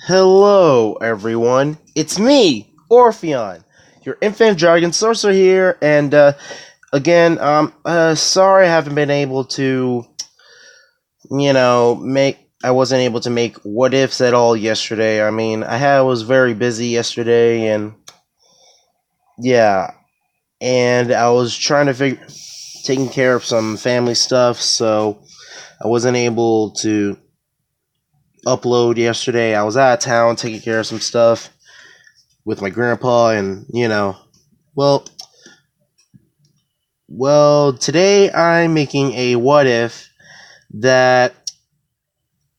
Hello, everyone. It's me, Orpheon, your infant dragon sorcerer here, and again, sorry I haven't been able to, make. I wasn't able to make what ifs at all yesterday. I mean, was very busy yesterday, and yeah, and I was trying to taking care of some family stuff, so I wasn't able to upload yesterday. I was out of town taking care of some stuff with my grandpa, and well, today I'm making a what if that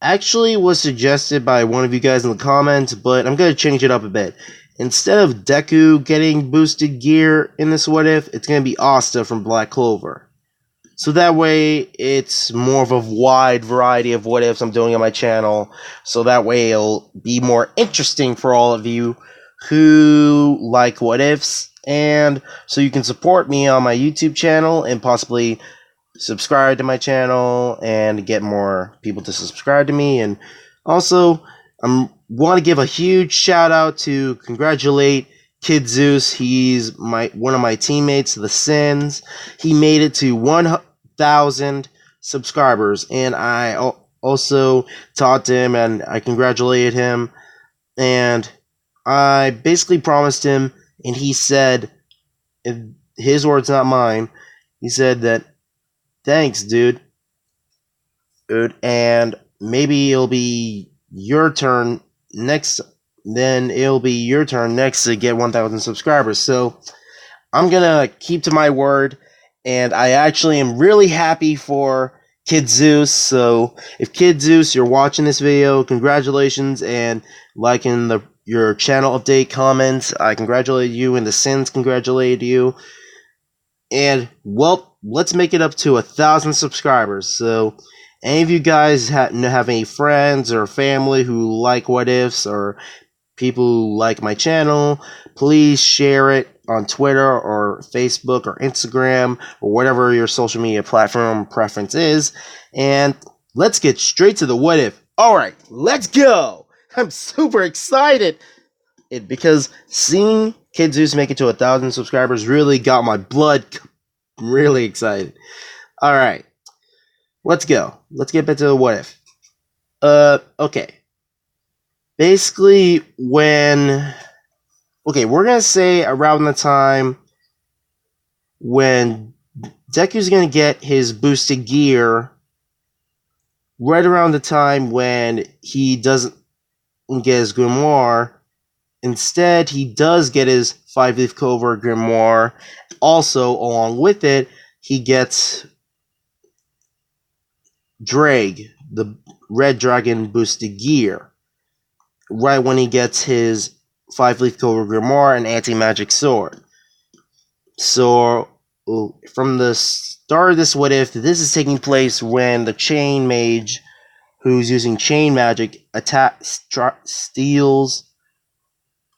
actually was suggested by one of you guys in the comments, but I'm going to change it up a bit. Instead of Deku getting boosted gear in this what if, it's going to be Asta from Black Clover. So that way, it's more of a wide variety of what ifs I'm doing on my channel. So that way, it'll be more interesting for all of you who like what ifs. And so you can support me on my YouTube channel and possibly subscribe to my channel and get more people to subscribe to me. And also, I want to give a huge shout out to congratulate Kid Zeuss. He's one of my teammates, The Sins. He made it to 1,000 subscribers, and I also talked to him and I congratulated him. And I basically promised him, and he said, in his words, not mine, he said that thanks, dude. And maybe it'll be your turn next. Then it'll be your turn next to get 1,000 subscribers. So I'm gonna keep to my word, and I actually am really happy for Kid Zeuss. So if Kid Zeuss, you're watching this video, congratulations, and liking your channel update comments, I congratulate you, and the Sins congratulate you. And well, let's make it up to 1,000 subscribers. So any of you guys have any friends or family who like what ifs, or people who like my channel, please share it on Twitter or Facebook or Instagram or whatever your social media platform preference is. And let's get straight to the what if. Alright, let's go! I'm super excited! Because seeing Kid Zeuss make it to 1,000 subscribers really got my blood really excited. Alright, let's go. Let's get back to the what if. Okay. Basically, we're gonna say around the time when Deku's gonna get his boosted gear, right around the time when he doesn't get his grimoire. Instead, he does get his 5-leaf clover grimoire. Also, along with it, he gets Ddraig, the red dragon boosted gear. Right when he gets his 5-leaf clover grimoire and anti-magic sword. So, from the start of this what if, this is taking place when the chain mage, who's using chain magic, steals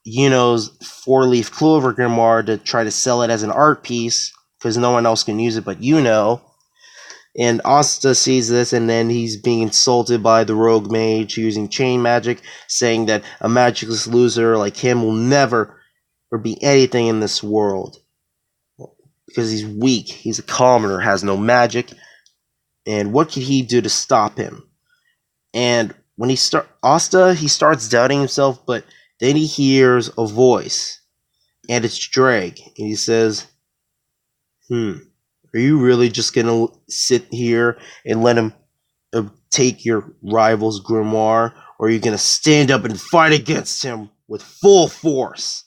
Yuno's 4-leaf clover grimoire to try to sell it as an art piece, because no one else can use it but Yuno. And Asta sees this, and then he's being insulted by the rogue mage using chain magic, saying that a magicless loser like him will never or be anything in this world. Because he's weak, he's a commoner, has no magic, and what can he do to stop him? And when he starts doubting himself, but then he hears a voice, and it's Ddraig, and he says, are you really just gonna sit here and let him take your rival's grimoire, or are you gonna stand up and fight against him with full force,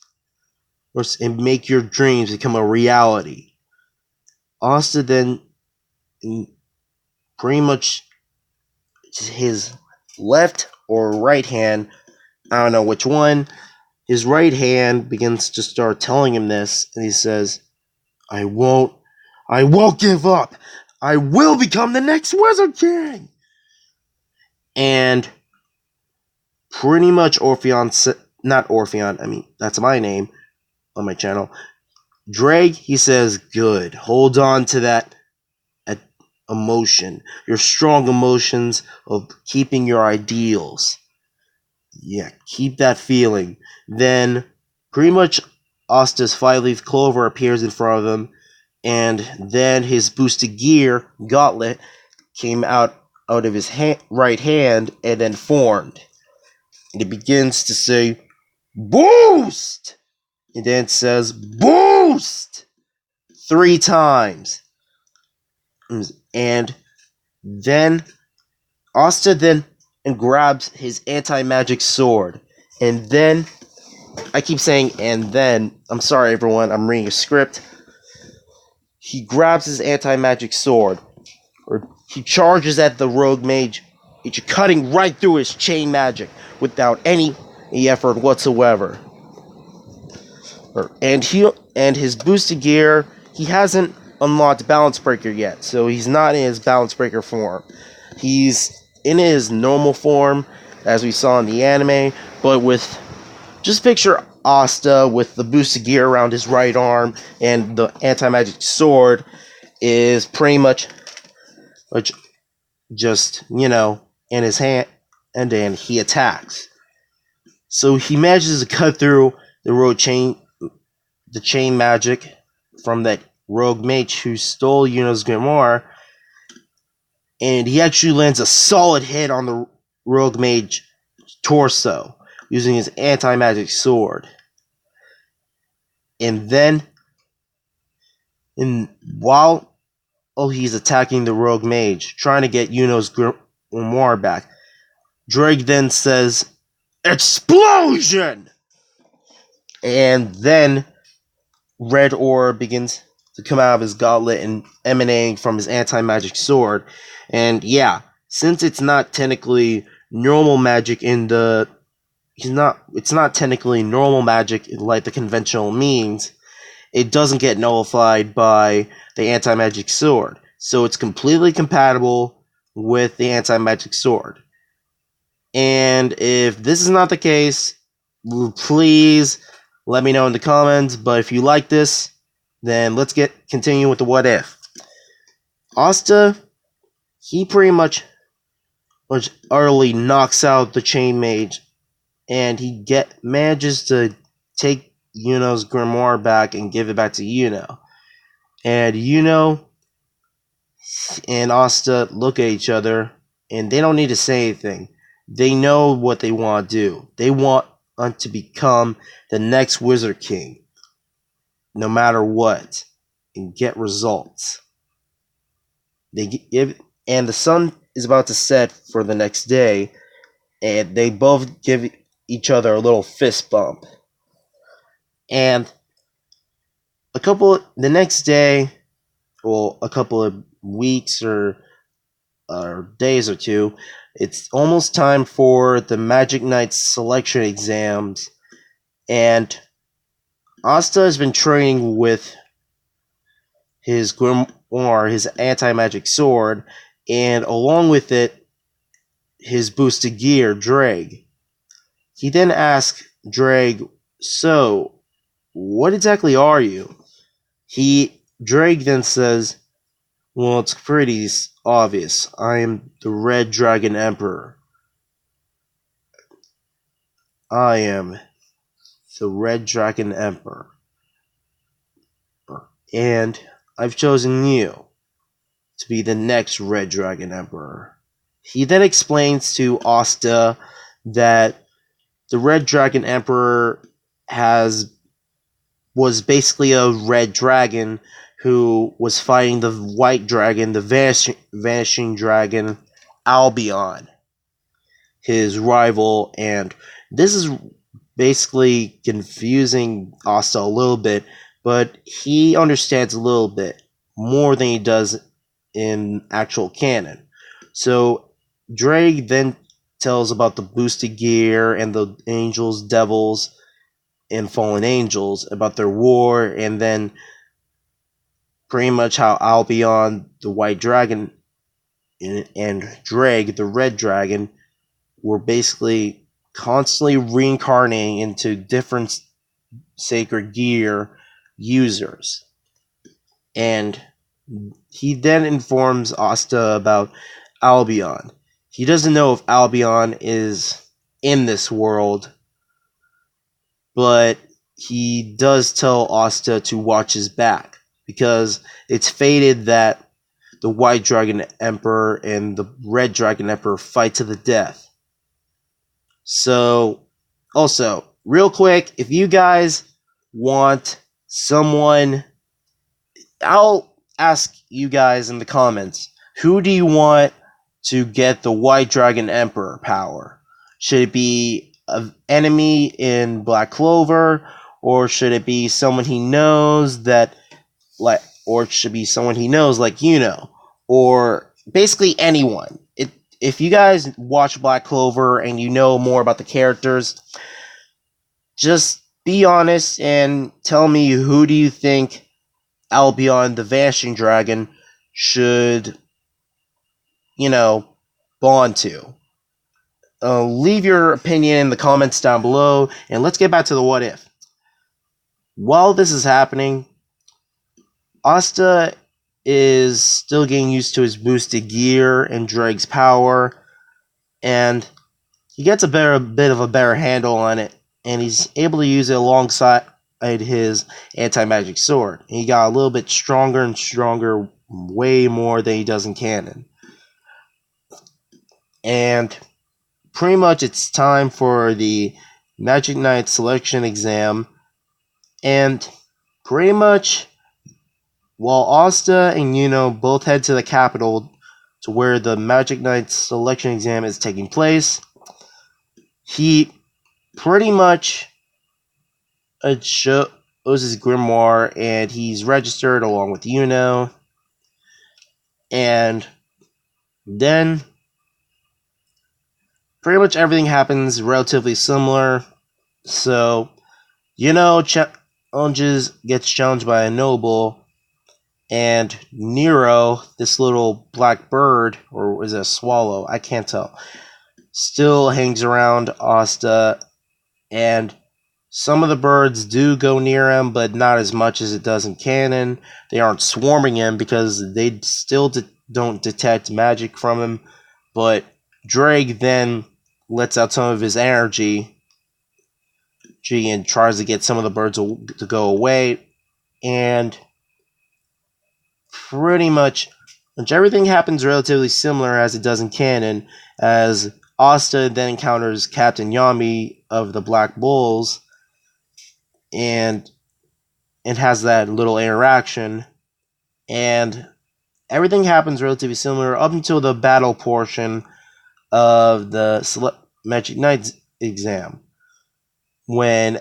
and make your dreams become a reality? Asta then, pretty much his left or right hand, I don't know which one, his right hand begins to start telling him this, and he says, I won't give up. I will become the next Wizard King. And pretty much not Orpheon, I mean, that's my name on my channel. Ddraig, he says, good. Hold on to that emotion, your strong emotions of keeping your ideals. Yeah, keep that feeling. Then, pretty much, Asta's 5-leaf clover appears in front of him, and then his boosted gear gauntlet came out of his right hand and then formed. And it begins to say, "Boost!" And then it says, "Boost!" 3 times. And then Asta then grabs his anti-magic sword. And then, I keep saying and then, I'm sorry everyone, I'm reading a script. He grabs his anti-magic sword, or he charges at the rogue mage, cutting right through his chain magic without any effort whatsoever. And his boosted gear, he hasn't unlocked Balance Breaker yet, so he's not in his Balance Breaker form. He's in his normal form, as we saw in the anime, but with, just picture Asta with the boosted gear around his right arm, and the anti-magic sword is pretty much just, in his hand, and then he attacks. So he manages to cut through the chain magic from that rogue mage who stole Yuno's grimoire, and he actually lands a solid hit on the rogue mage torso using his anti-magic sword. And then, while he's attacking the rogue mage, trying to get Yuno's grimoire back, Ddraig then says, "Explosion!" And then red ore begins to come out of his gauntlet and emanating from his anti-magic sword. And yeah, since it's not technically normal magic it's not technically normal magic like the conventional means, it doesn't get nullified by the anti-magic sword. So it's completely compatible with the anti-magic sword. And if this is not the case, please let me know in the comments. But if you like this, then let's continue with the what if. Asta, he pretty much utterly knocks out the chain mage, and he manages to take Yuno's grimoire back and give it back to Yuno. And Yuno and Asta look at each other, and they don't need to say anything. They know what they want to do. They want to become the next Wizard King, no matter what, and get results. And the sun is about to set for the next day, and they both give each other a little fist bump. And the next day, well, a couple of weeks or days or two, it's almost time for the Magic Knights selection exams, and Asta has been training with his grimoire, his anti-magic sword, and along with it, his boosted gear, Ddraig. He then asks Ddraig, "So, what exactly are you?" Ddraig then says, "Well, it's pretty obvious. I am the Red Dragon Emperor. I am the Red Dragon Emperor. And I've chosen you to be the next Red Dragon Emperor." He then explains to Asta that the Red Dragon Emperor was basically a red dragon who was fighting the white dragon, the vanishing dragon, Albion, his rival. And this is basically confusing Asta a little bit, but he understands a little bit more than he does in actual canon. So Ddraig then tells about the boosted gear and the angels, devils, and fallen angels, about their war, and then pretty much how Albion, the white dragon, and Ddraig, the red dragon, were basically constantly reincarnating into different sacred gear users. And he then informs Asta about Albion. He doesn't know if Albion is in this world, but he does tell Asta to watch his back because it's fated that the White Dragon Emperor and the Red Dragon Emperor fight to the death. So, also, real quick, if you guys want someone, I'll ask you guys in the comments, who do you want to get the White Dragon Emperor power? Should it be an enemy in Black Clover, or should it be someone he knows or it should be someone he knows like or basically anyone? If you guys watch Black Clover and you know more about the characters, just be honest and tell me, who do you think Albion the Vanishing Dragon should, bond to? Leave your opinion in the comments down below, and let's get back to the what if. While this is happening, Asta is still getting used to his boosted gear and Ddraig's power, and he gets a bit of a better handle on it, and he's able to use it alongside his anti-magic sword. And he got a little bit stronger and stronger, way more than he does in canon. And pretty much it's time for the Magic Knight selection exam, and pretty much while Asta and Yuno both head to the capital to where the Magic Knight selection exam is taking place, he pretty much shows his grimoire, and he's registered along with Yuno, and then pretty much everything happens relatively similar. So, gets challenged by a noble, and Nero, this little black bird, or is it a swallow? I can't tell, still hangs around Asta, and some of the birds do go near him, but not as much as it does in canon. They aren't swarming him because they still don't detect magic from him, but Ddraig then lets out some of his energy and tries to get some of the birds to go away, and pretty much everything happens relatively similar as it does in canon, as Asta then encounters Captain Yami of the Black Bulls, and has that little interaction, and everything happens relatively similar up until the battle portion of the Magic Knight exam, when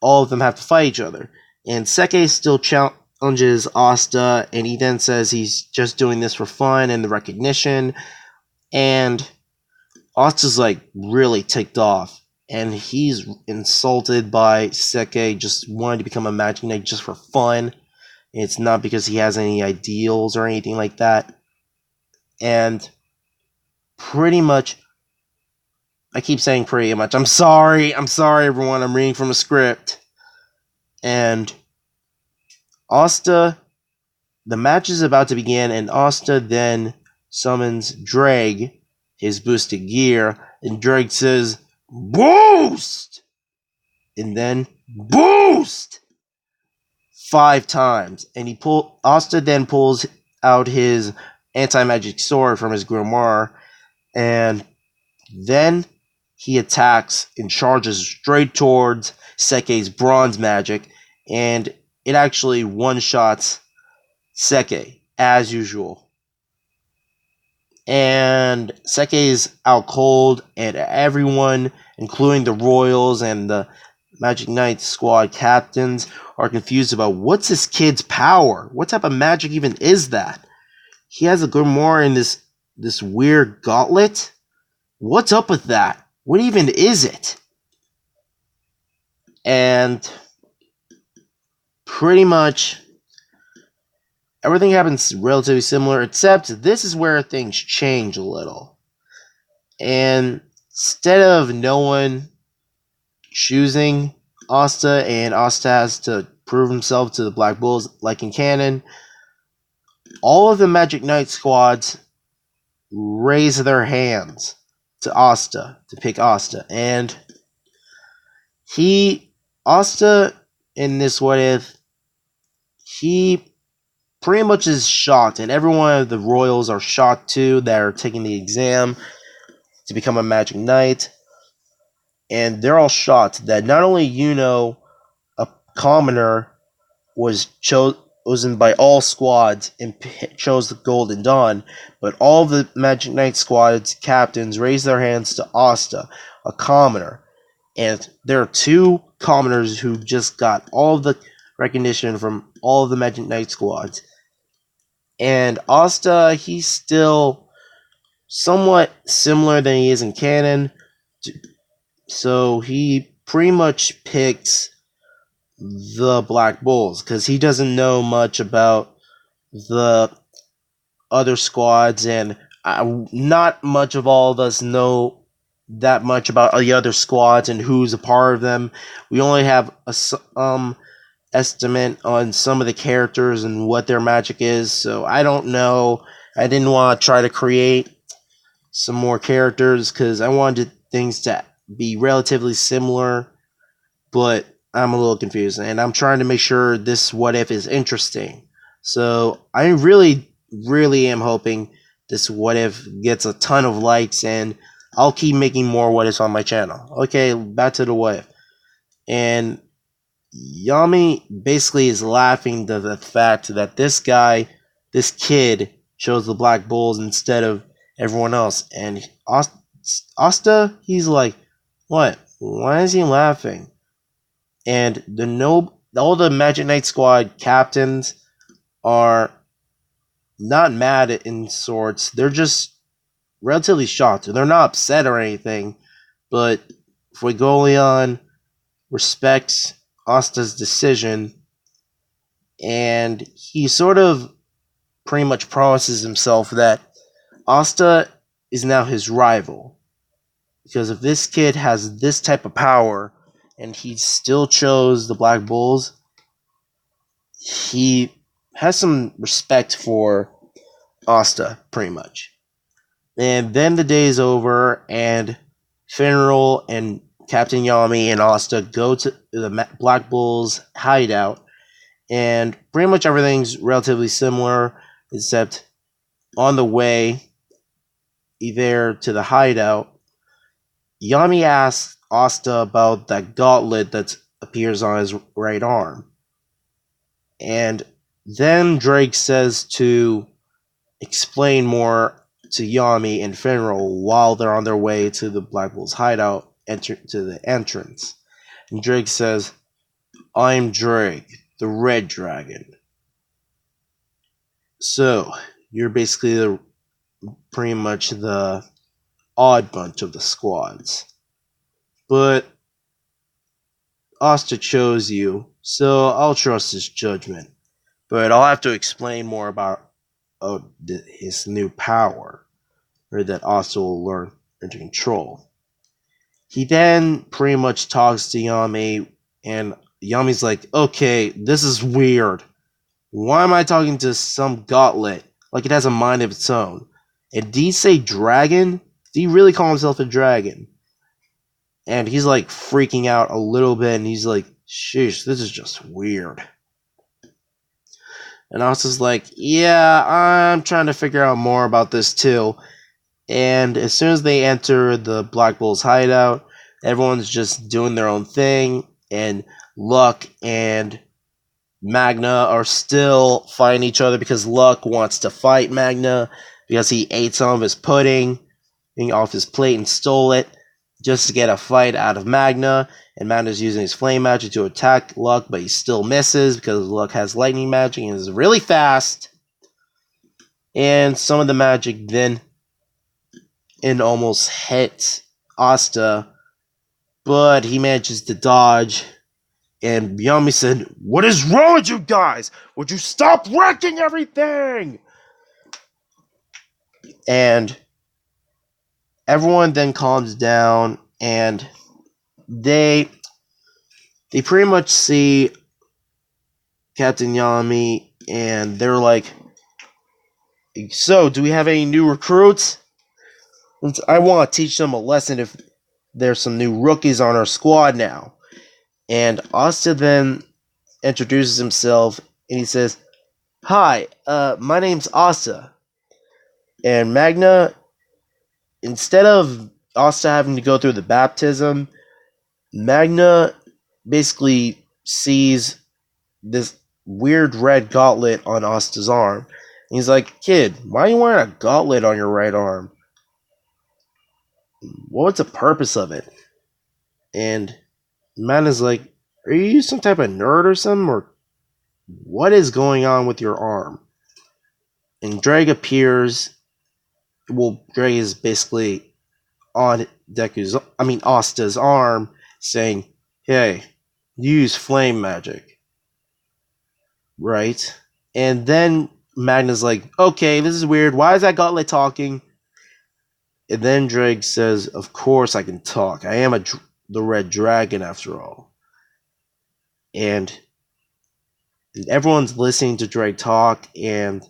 all of them have to fight each other. And Seke still challenges Asta, and he then says he's just doing this for fun and the recognition, and Asta's like really ticked off, and he's insulted by Seke just wanting to become a Magic Knight just for fun. It's not because he has any ideals or anything like that. And pretty much, I keep saying pretty much, I'm sorry everyone, I'm reading from a script. And Asta, the match is about to begin, and Asta then summons Ddraig, his boosted gear, and Ddraig says, "Boost!" And then, "Boost!" 5 times. And Asta then pulls out his anti-magic sword from his grimoire, and then he attacks and charges straight towards Seke's bronze magic, and it actually one-shots Seke, as usual. And Seke's out cold, and everyone, including the Royals and the Magic Knight squad captains, are confused about what's this kid's power? What type of magic even is that? He has a grimoire in this weird gauntlet? What's up with that? What even is it? And pretty much everything happens relatively similar, except this is where things change a little. And instead of no one choosing Asta, and Asta has to prove himself to the Black Bulls like in canon, all of the Magic Knight squads raise their hands to Asta, to pick Asta. And Asta, in this what if, he pretty much is shocked, and every one of the royals are shocked too that are taking the exam to become a magic knight. And they're all shocked that not only a commoner was chosen by all squads and chose the Golden Dawn, but all the Magic Knight squad's captains raised their hands to Asta, a commoner. And there are two commoners who just got all of the recognition from all of the Magic Knight squads. And Asta, he's still somewhat similar than he is in canon, so he pretty much picks the Black Bulls because he doesn't know much about the other squads, and not much of all of us know that much about the other squads and who's a part of them. We only have a estimate on some of the characters and what their magic is, so I don't know. I didn't want to try to create some more characters because I wanted things to be relatively similar, but I'm a little confused, and I'm trying to make sure this what if is interesting. So I really, really am hoping this what if gets a ton of likes, and I'll keep making more what ifs on my channel. Okay, back to the what if. And Yami basically is laughing to the fact that this kid, chose the Black Bulls instead of everyone else. And Asta, he's like, what? Why is he laughing? And all the Magic Knight squad captains are not mad in sorts. They're just relatively shocked. They're not upset or anything, but Fuegoleon respects Asta's decision, and he sort of pretty much promises himself that Asta is now his rival. Because if this kid has this type of power, and he still chose the Black Bulls, he has some respect for Asta, pretty much. And then the day is over, and Finral and Captain Yami and Asta go to the Black Bulls hideout, and pretty much everything's relatively similar, except on the way there to the hideout, Yami asks Asta about that gauntlet that appears on his right arm. And then Ddraig says to explain more to Yami and Finral while they're on their way to the Black Bulls hideout, to the entrance. And Ddraig says, I'm Ddraig, the Red Dragon. So, you're basically pretty much the odd bunch of the squads. But Asta chose you, so I'll trust his judgment. But I'll have to explain more about his new power, or that Asta will learn to control. He then pretty much talks to Yami, and Yami's like, okay, this is weird. Why am I talking to some gauntlet like it has a mind of its own? And did he say dragon? Did he really call himself a dragon? And he's like freaking out a little bit, and he's like, sheesh, this is just weird. And Asta's like, yeah, I'm trying to figure out more about this too. And as soon as they enter the Black Bulls hideout, everyone's just doing their own thing, and Luck and Magna are still fighting each other because Luck wants to fight Magna because he ate some of his pudding off his plate and stole it just to get a fight out of Magna. And Magna's using his flame magic to attack Luck, but he still misses because Luck has lightning magic and is really fast. And some of the magic then almost hits Asta, but he manages to dodge. And Yami said, what is wrong with you guys? Would you stop wrecking everything? And everyone then calms down, and they pretty much see Captain Yami, and they're like, so, do we have any new recruits? I want to teach them a lesson if there's some new rookies on our squad now. And Asta then introduces himself and he says, "Hi, my name's Asta." And Magna, instead of Asta having to go through the baptism, Magna basically sees this weird red gauntlet on Asta's arm. And he's like, "Kid, why are you wearing a gauntlet on your right arm? What's the purpose of it?" And Magna's like, "Are you some type of nerd or something? Or what is going on with your arm?" And Ddraig appears. Well, Ddraig is basically on Asta's arm, saying, "Hey, use flame magic." Right? And then Magna's like, "Okay, this is weird. Why is that gauntlet talking?" And then Ddraig says, "Of course I can talk. I am the Red Dragon after all." And everyone's listening to Ddraig talk, and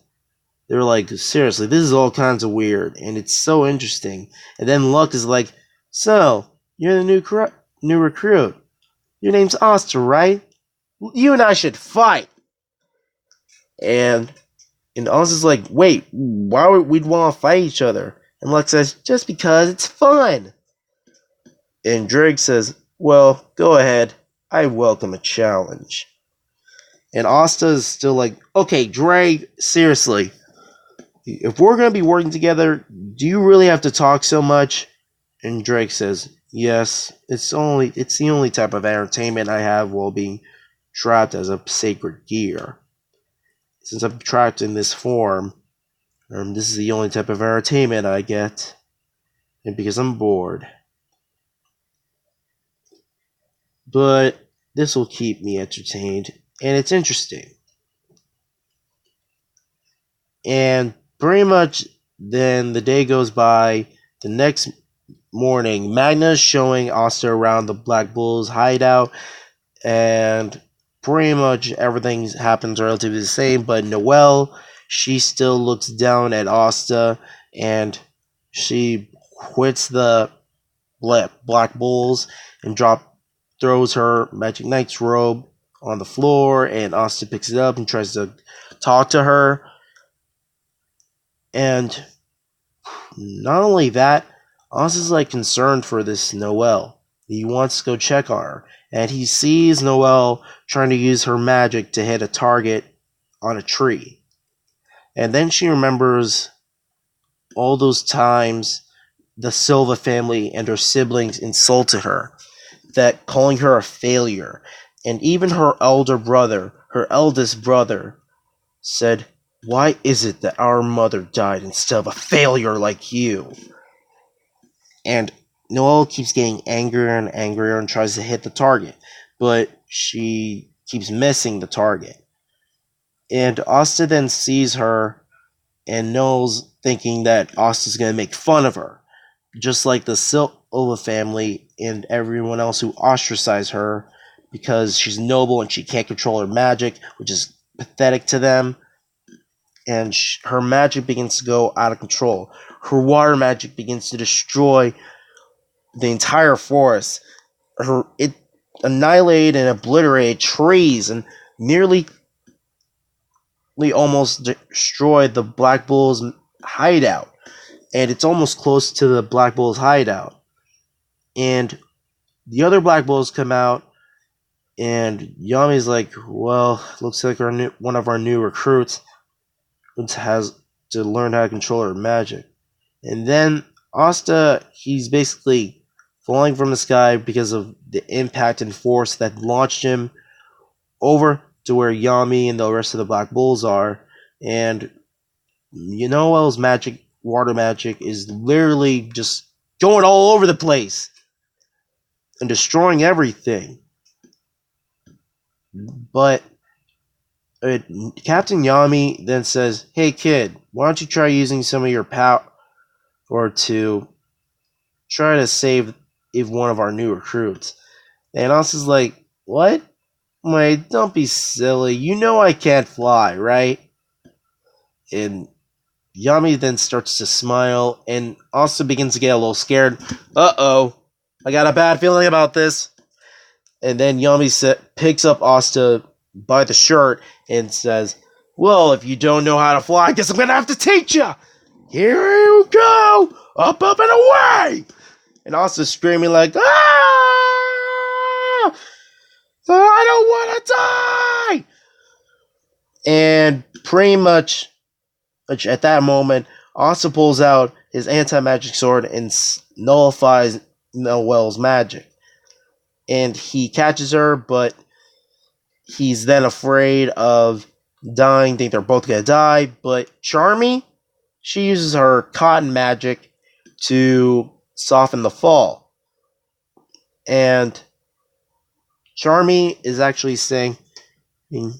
they're like, "Seriously, this is all kinds of weird, and it's so interesting." And then Luck is like, "So, you're the new recruit. Your name's Asta, right? You and I should fight." And Asta's like, "Wait, why would we want to fight each other?" And Luck says, "Just because it's fun." And Ddraig says, "Well, go ahead. I welcome a challenge." And Asta is still like, "Okay, Ddraig, seriously, if we're going to be working together, do you really have to talk so much?" And Ddraig says, "Yes, it's the only type of entertainment I have while being trapped as a sacred gear. Since I'm trapped in this form, this is the only type of entertainment I get, and because I'm bored. But this will keep me entertained, and it's interesting." And pretty much then the day goes by. The next morning, Magna's showing Asta around the Black Bull's hideout, and pretty much everything happens relatively the same, but Noelle, she still looks down at Asta, and she quits the Black Bulls and throws her Magic Knight's robe on the floor, and Asta picks it up and tries to talk to her. And not only that, Asta's like concerned for this Noelle. He wants to go check on her, and he sees Noelle trying to use her magic to hit a target on a tree. And then she remembers all those times the Silva family and her siblings insulted her, that calling her a failure. And even her eldest brother, said, "Why is it that our mother died instead of a failure like you?" And Noelle keeps getting angrier and angrier and tries to hit the target, but she keeps missing the target. And Asta then sees her, and Noelle's thinking that Asta's going to make fun of her, just like the Silva family and everyone else who ostracize her because she's noble and she can't control her magic, which is pathetic to them. And her magic begins to go out of control. Her water magic begins to destroy the entire forest. It annihilated and obliterated trees and nearly almost destroyed the Black Bull's hideout. And it's almost close to the Black Bull's hideout. And the other Black Bulls come out, and Yami's like, "Well, looks like one of our new recruits has to learn how to control her magic." And then Asta, he's basically falling from the sky because of the impact and force that launched him over to where Yami and the rest of the Black Bulls are. And Noelle's magic, water magic, is literally just going all over the place and destroying everything. But Captain Yami then says, "Hey kid, why don't you try using some of your power to try to save one of our new recruits?" And Asta's like, "What? Wait, don't be silly. You know I can't fly, right?" And Yami then starts to smile and Asta begins to get a little scared. Uh-oh, I got a bad feeling about this. And then Yami picks up Asta by the shirt and says, well, if you don't know how to fly, I guess I'm going to have to teach you. Here you go, up, up, and away. And Asta's screaming like, ah! I don't want to die! And pretty much at that moment, Asta pulls out his anti-magic sword and nullifies Noelle's magic. And he catches her, but he's then afraid of dying, think they're both gonna die. But Charmy, she uses her cotton magic to soften the fall. And Charmy is actually saying, you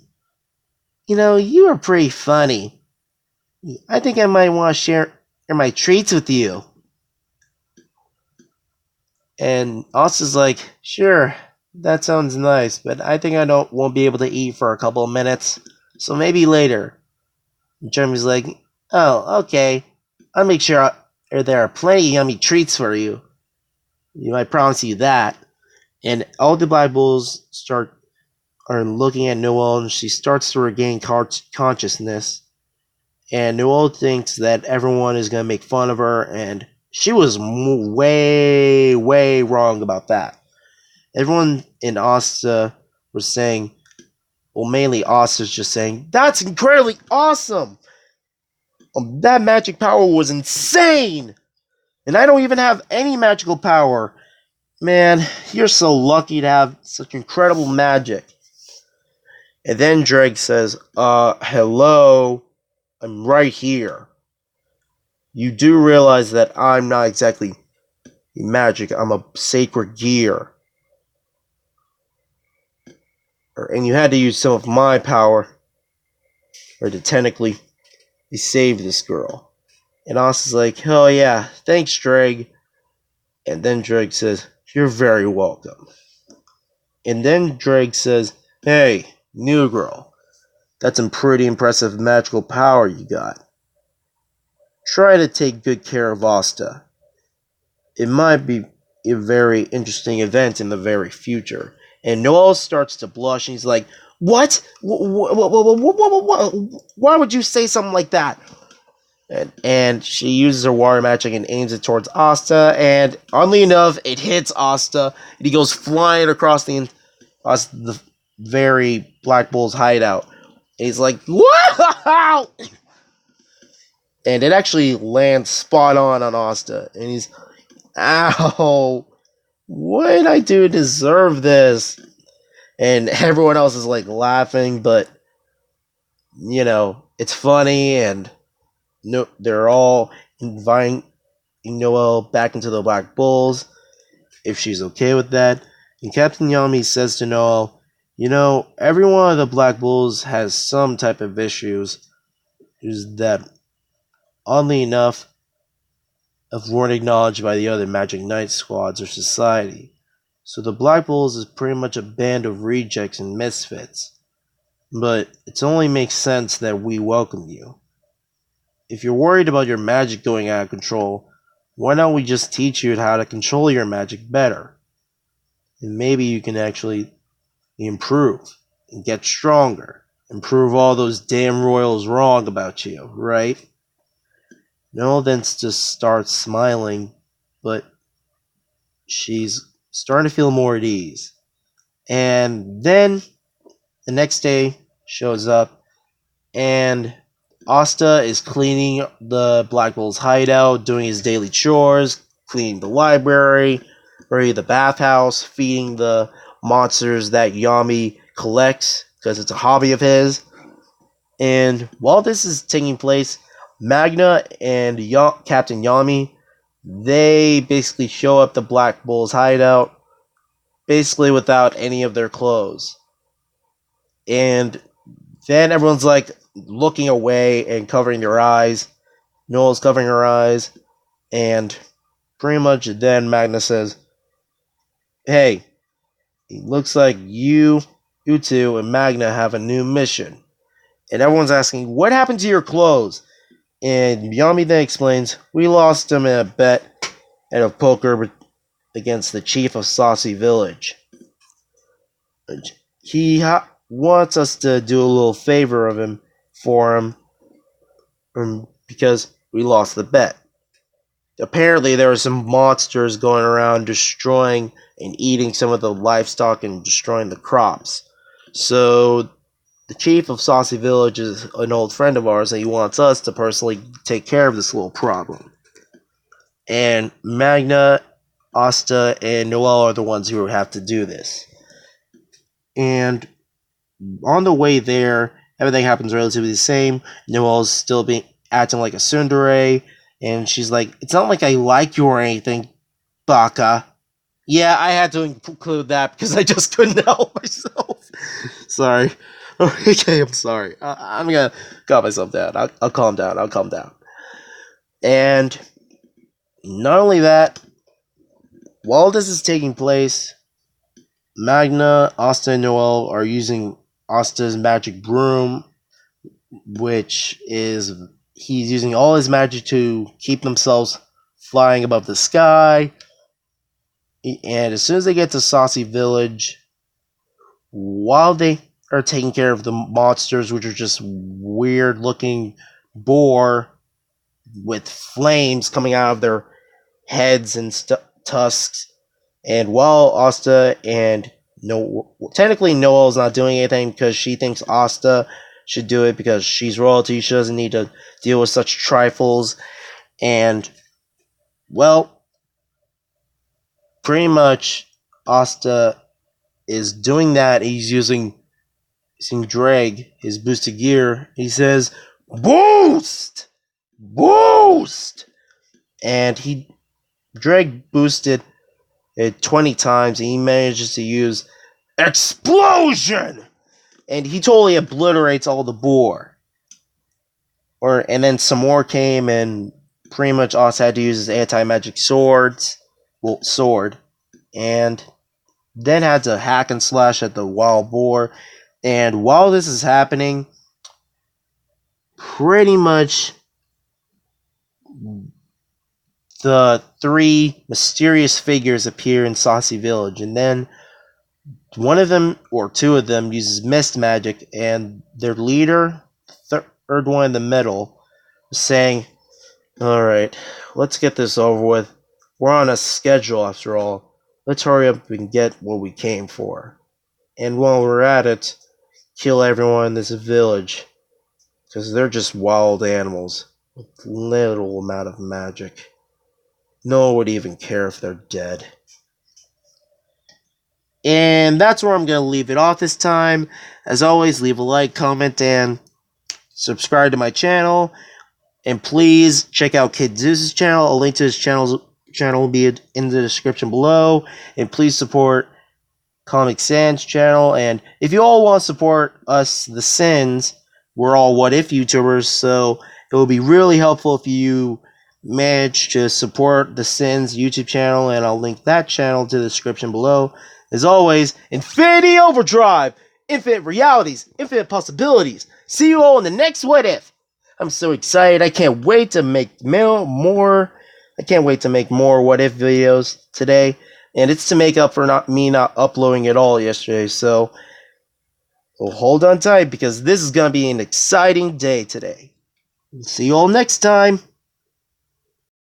know, you are pretty funny. I think I might want to share my treats with you. And Asta's like, sure, that sounds nice, but I think I won't be able to eat for a couple of minutes, so maybe later. And Jeremy's like, oh, okay. I'll make sure there are plenty of yummy treats for you. I promise you that. And all the Black Bulls are looking at Noelle, and she starts to regain consciousness. And Noelle thinks that everyone is going to make fun of her, and she was way, way wrong about that. Everyone in Asta was saying, well, mainly Asta's just saying, that's incredibly awesome! That magic power was insane! And I don't even have any magical power. Man, you're so lucky to have such incredible magic. And then Ddraig says, hello, I'm right here. You do realize that I'm not exactly magic, I'm a sacred gear. And you had to use some of my power to technically save this girl. And Asta's like, oh yeah, thanks, Ddraig. And then Ddraig says, you're very welcome. And then Ddraig says, hey, new girl, that's some pretty impressive magical power you got. Try to take good care of Asta. It might be a very interesting event in the very future. And Noelle starts to blush, and he's like, what? Why would you say something like that? And she uses her water magic and aims it towards Asta, and oddly enough, it hits Asta, and he goes flying across the very Black Bull's hideout. And he's like, wow! And it actually lands spot on Asta, and he's, ow! What did I do to deserve this? And everyone else is like laughing, but it's funny, and no, they're all inviting Noelle back into the Black Bulls if she's okay with that. And Captain Yami says to Noelle, every one of the Black Bulls has some type of issues that, oddly enough, weren't acknowledged by the other Magic Knight squads or society. So the Black Bulls is pretty much a band of rejects and misfits. But it only makes sense that we welcome you. If you're worried about your magic going out of control, why don't we just teach you how to control your magic better? And maybe you can actually improve and get stronger and prove all those damn royals wrong about you, right? Noelle then just starts smiling, but she's starting to feel more at ease. And then the next day shows up, and Asta is cleaning the Black Bull's hideout, doing his daily chores, cleaning the library, or the bathhouse, feeding the monsters that Yami collects, because it's a hobby of his. And while this is taking place, Magna and Captain Yami, they basically show up the Black Bull's hideout, basically without any of their clothes. And then everyone's like looking away and covering their eyes. Noelle's covering her eyes, and pretty much then Magna says, hey, it looks like you two and Magna have a new mission. And everyone's asking, what happened to your clothes? And Yami then explains, we lost him in a bet at a poker against the chief of Saucy Village. He wants us to do a little favor for him because we lost the bet. Apparently, there were some monsters going around destroying and eating some of the livestock and destroying the crops. So, the chief of Saucy Village is an old friend of ours, and he wants us to personally take care of this little problem. And Magna, Asta, and Noelle are the ones who have to do this. And on the way there, everything happens relatively the same. Noelle's still acting like a tsundere, and she's like, it's not like I like you or anything, baka. Yeah, I had to include that because I just couldn't help myself. Sorry. Okay, I'm sorry. I'm gonna calm myself down. I'll calm down. I'll calm down. And not only that, while this is taking place, Magna, Asta, and Noelle are using Asta's magic broom, which is he's using all his magic to keep themselves flying above the sky. And as soon as they get to Saucy Village, while they are taking care of the monsters, which are just weird looking boar with flames coming out of their heads and tusks, and while Asta and technically Noelle's not doing anything because she thinks Asta should do it because she's royalty, she doesn't need to deal with such trifles, and well, pretty much Asta is doing that. He's using Ddraig, his boosted gear. He says, "Boost! Boost!" And Ddraig boosted it 20 times, and he manages to use Explosion! And he totally obliterates all the boar. And then some more came, and pretty much Oz had to use his anti-magic sword, and then had to hack and slash at the wild boar. And while this is happening, pretty much the three mysterious figures appear in Saucy Village, and then one of them, or two of them, uses mist magic, and their leader, third one in the middle, is saying, alright, let's get this over with. We're on a schedule after all. Let's hurry up and get what we came for. And while we're at it, kill everyone in this village. Because they're just wild animals with little amount of magic. No one would even care if they're dead. And that's where I'm going to leave it off this time. As always, leave a like, comment, and subscribe to my channel. And please check out Kid Zeuss' channel. A link to his channel will be in the description below. And please support Comic Sans channel. And if you all want to support us, the Sins, we're all What If YouTubers, so it would be really helpful if you manage to support the Sins YouTube channel, and I'll link that channel to the description below. As always, Infinity Overdrive, infinite realities, infinite possibilities. See you all in the next What If. I'm so excited. I can't wait to make more. I can't wait to make more What If videos today, and it's to make up for me not uploading at all yesterday. So, well, hold on tight because this is gonna be an exciting day today. See you all next time.